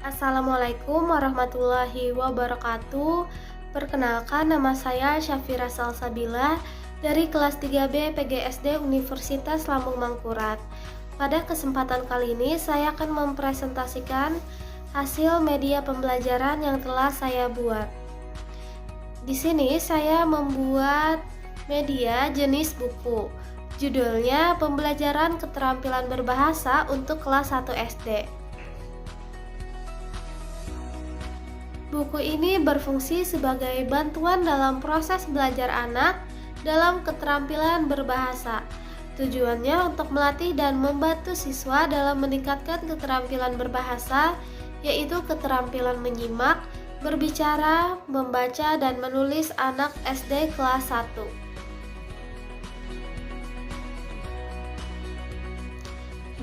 Assalamualaikum warahmatullahi wabarakatuh. Perkenalkan, nama saya Syafira Salsabila dari kelas 3B PGSD Universitas Lambung Mangkurat. Pada kesempatan kali ini saya akan mempresentasikan hasil media pembelajaran yang telah saya buat. Di sini saya membuat media jenis buku. Judulnya Pembelajaran Keterampilan Berbahasa untuk kelas 1 SD. Buku ini berfungsi sebagai bantuan dalam proses belajar anak dalam keterampilan berbahasa. Tujuannya untuk melatih dan membantu siswa dalam meningkatkan keterampilan berbahasa, yaitu keterampilan menyimak, berbicara, membaca, dan menulis anak SD kelas 1.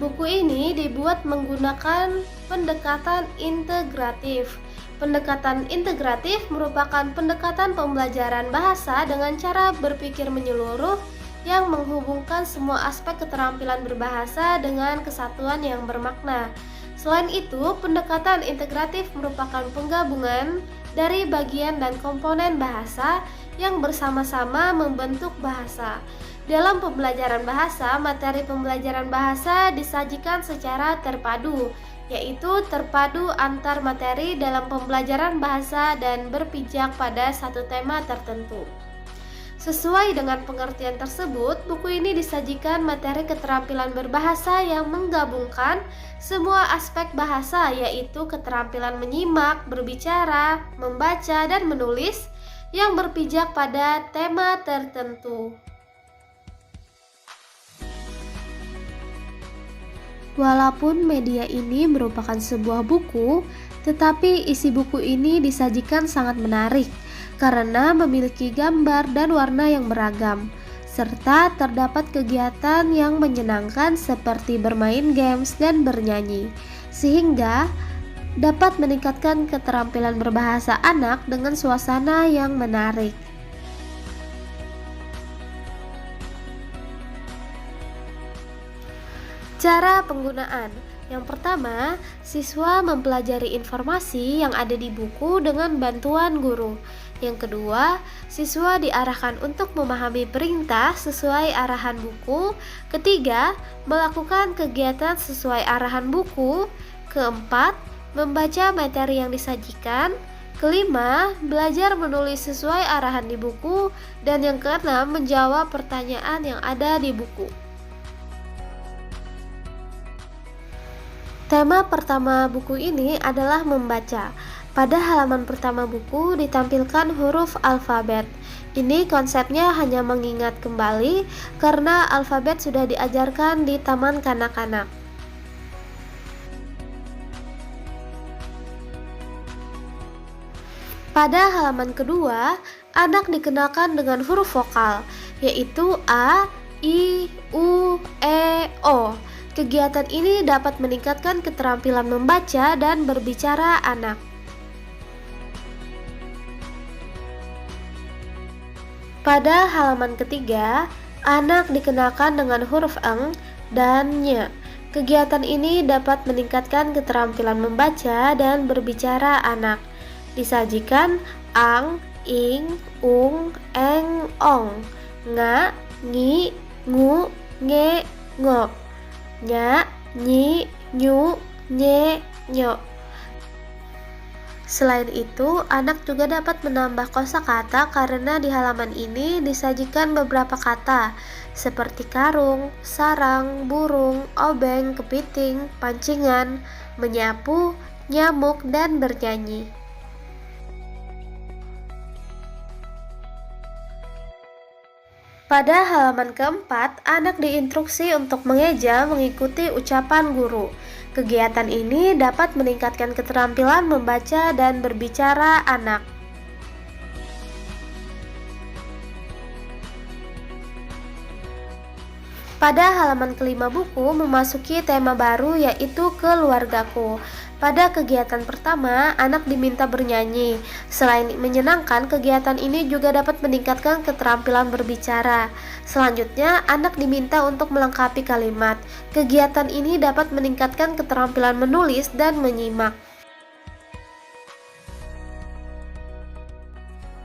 Buku ini dibuat menggunakan pendekatan integratif. Pendekatan integratif merupakan pendekatan pembelajaran bahasa dengan cara berpikir menyeluruh yang menghubungkan semua aspek keterampilan berbahasa dengan kesatuan yang bermakna. Selain itu, pendekatan integratif merupakan penggabungan dari bagian dan komponen bahasa yang bersama-sama membentuk bahasa. Dalam pembelajaran bahasa, materi pembelajaran bahasa disajikan secara terpadu, yaitu terpadu antar materi dalam pembelajaran bahasa dan berpijak pada satu tema tertentu. Sesuai dengan pengertian tersebut, buku ini disajikan materi keterampilan berbahasa yang menggabungkan semua aspek bahasa, yaitu keterampilan menyimak, berbicara, membaca, dan menulis yang berpijak pada tema tertentu. Walaupun media ini merupakan sebuah buku, tetapi isi buku ini disajikan sangat menarik karena memiliki gambar dan warna yang beragam, serta terdapat kegiatan yang menyenangkan seperti bermain games dan bernyanyi, sehingga dapat meningkatkan keterampilan berbahasa anak dengan suasana yang menarik. Cara penggunaan. Yang pertama, siswa mempelajari informasi yang ada di buku dengan bantuan guru. Yang kedua, siswa diarahkan untuk memahami perintah sesuai arahan buku. Ketiga, melakukan kegiatan sesuai arahan buku. Keempat, membaca materi yang disajikan. Kelima, belajar menulis sesuai arahan di buku. Dan yang keenam, menjawab pertanyaan yang ada di buku. Tema pertama buku ini adalah membaca. Pada halaman pertama buku ditampilkan huruf alfabet. Ini konsepnya hanya mengingat kembali karena alfabet sudah diajarkan di taman kanak-kanak. Pada halaman kedua, anak dikenalkan dengan huruf vokal, yaitu A, I, U, E, O. Kegiatan ini dapat meningkatkan keterampilan membaca dan berbicara anak. Pada halaman ketiga, anak dikenalkan dengan huruf eng dan nye. Kegiatan ini dapat meningkatkan keterampilan membaca dan berbicara anak. Disajikan ang, ing, ung, eng, ong, nga, ngi, ngu, nge, ngo, nya, nyi, nyu, nye, nyo. Selain itu, anak juga dapat menambah kosakata karena di halaman ini disajikan beberapa kata seperti karung, sarang, burung, obeng, kepiting, pancingan, menyapu, nyamuk, dan bernyanyi. Pada halaman keempat, anak diinstruksi untuk mengeja mengikuti ucapan guru. Kegiatan ini dapat meningkatkan keterampilan membaca dan berbicara anak. Pada halaman kelima buku memasuki tema baru, yaitu keluargaku. Pada kegiatan pertama, anak diminta bernyanyi. Selain menyenangkan, kegiatan ini juga dapat meningkatkan keterampilan berbicara. Selanjutnya, anak diminta untuk melengkapi kalimat. Kegiatan ini dapat meningkatkan keterampilan menulis dan menyimak.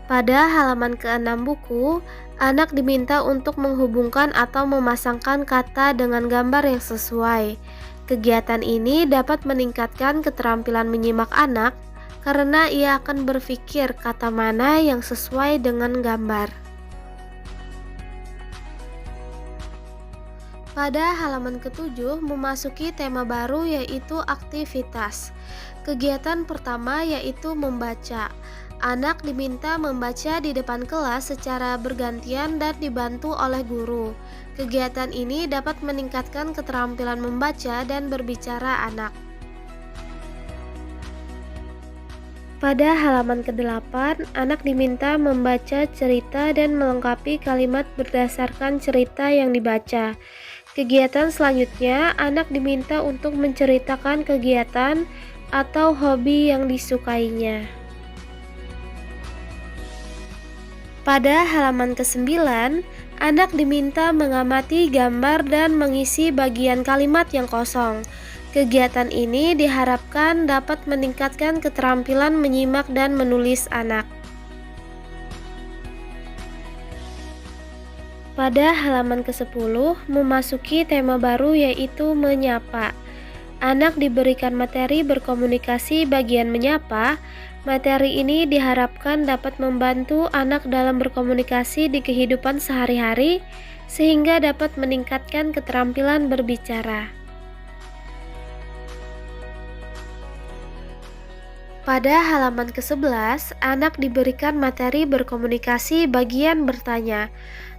Pada halaman ke-6 buku, anak diminta untuk menghubungkan atau memasangkan kata dengan gambar yang sesuai. Kegiatan ini dapat meningkatkan keterampilan menyimak anak karena ia akan berpikir kata mana yang sesuai dengan gambar. Pada halaman ke-7 memasuki tema baru yaitu aktivitas. Kegiatan pertama yaitu membaca. Anak diminta membaca di depan kelas secara bergantian dan dibantu oleh guru. Kegiatan ini dapat meningkatkan keterampilan membaca dan berbicara anak. Pada halaman ke-8, anak diminta membaca cerita dan melengkapi kalimat berdasarkan cerita yang dibaca. Kegiatan selanjutnya, anak diminta untuk menceritakan kegiatan atau hobi yang disukainya. Pada halaman ke-9, anak diminta mengamati gambar dan mengisi bagian kalimat yang kosong. Kegiatan ini diharapkan dapat meningkatkan keterampilan menyimak dan menulis anak. Pada halaman ke-10 memasuki tema baru yaitu menyapa. Anak diberikan materi berkomunikasi bagian menyapa. Materi ini diharapkan dapat membantu anak dalam berkomunikasi di kehidupan sehari-hari sehingga dapat meningkatkan keterampilan berbicara. Pada halaman ke-11, anak diberikan materi berkomunikasi bagian bertanya.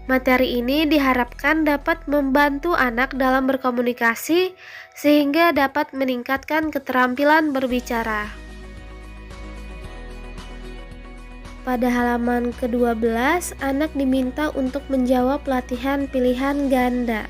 Materi ini diharapkan dapat membantu anak dalam berkomunikasi sehingga dapat meningkatkan keterampilan berbicara. Pada halaman ke-12, anak diminta untuk menjawab latihan pilihan ganda.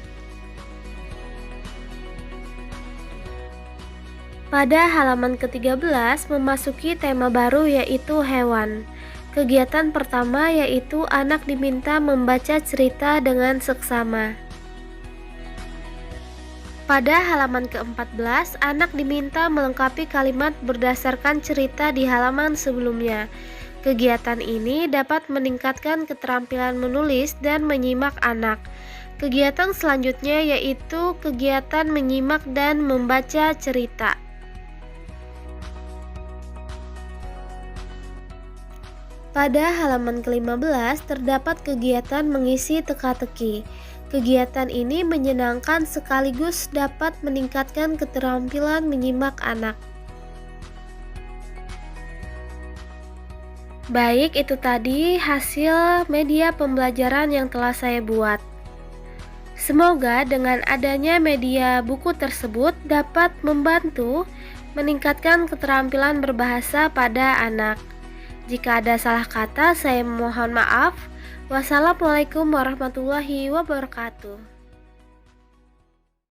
Pada halaman ke-13 memasuki tema baru yaitu hewan. Kegiatan pertama yaitu anak diminta membaca cerita dengan seksama. Pada halaman ke-14, anak diminta melengkapi kalimat berdasarkan cerita di halaman sebelumnya. Kegiatan ini dapat meningkatkan keterampilan menulis dan menyimak anak. Kegiatan selanjutnya yaitu kegiatan menyimak dan membaca cerita. Pada halaman ke-15 terdapat kegiatan mengisi teka-teki. Kegiatan ini menyenangkan sekaligus dapat meningkatkan keterampilan menyimak anak. Baik, itu tadi hasil media pembelajaran yang telah saya buat. Semoga dengan adanya media buku tersebut dapat membantu meningkatkan keterampilan berbahasa pada anak. Jika ada salah kata, saya mohon maaf. Wassalamualaikum warahmatullahi wabarakatuh.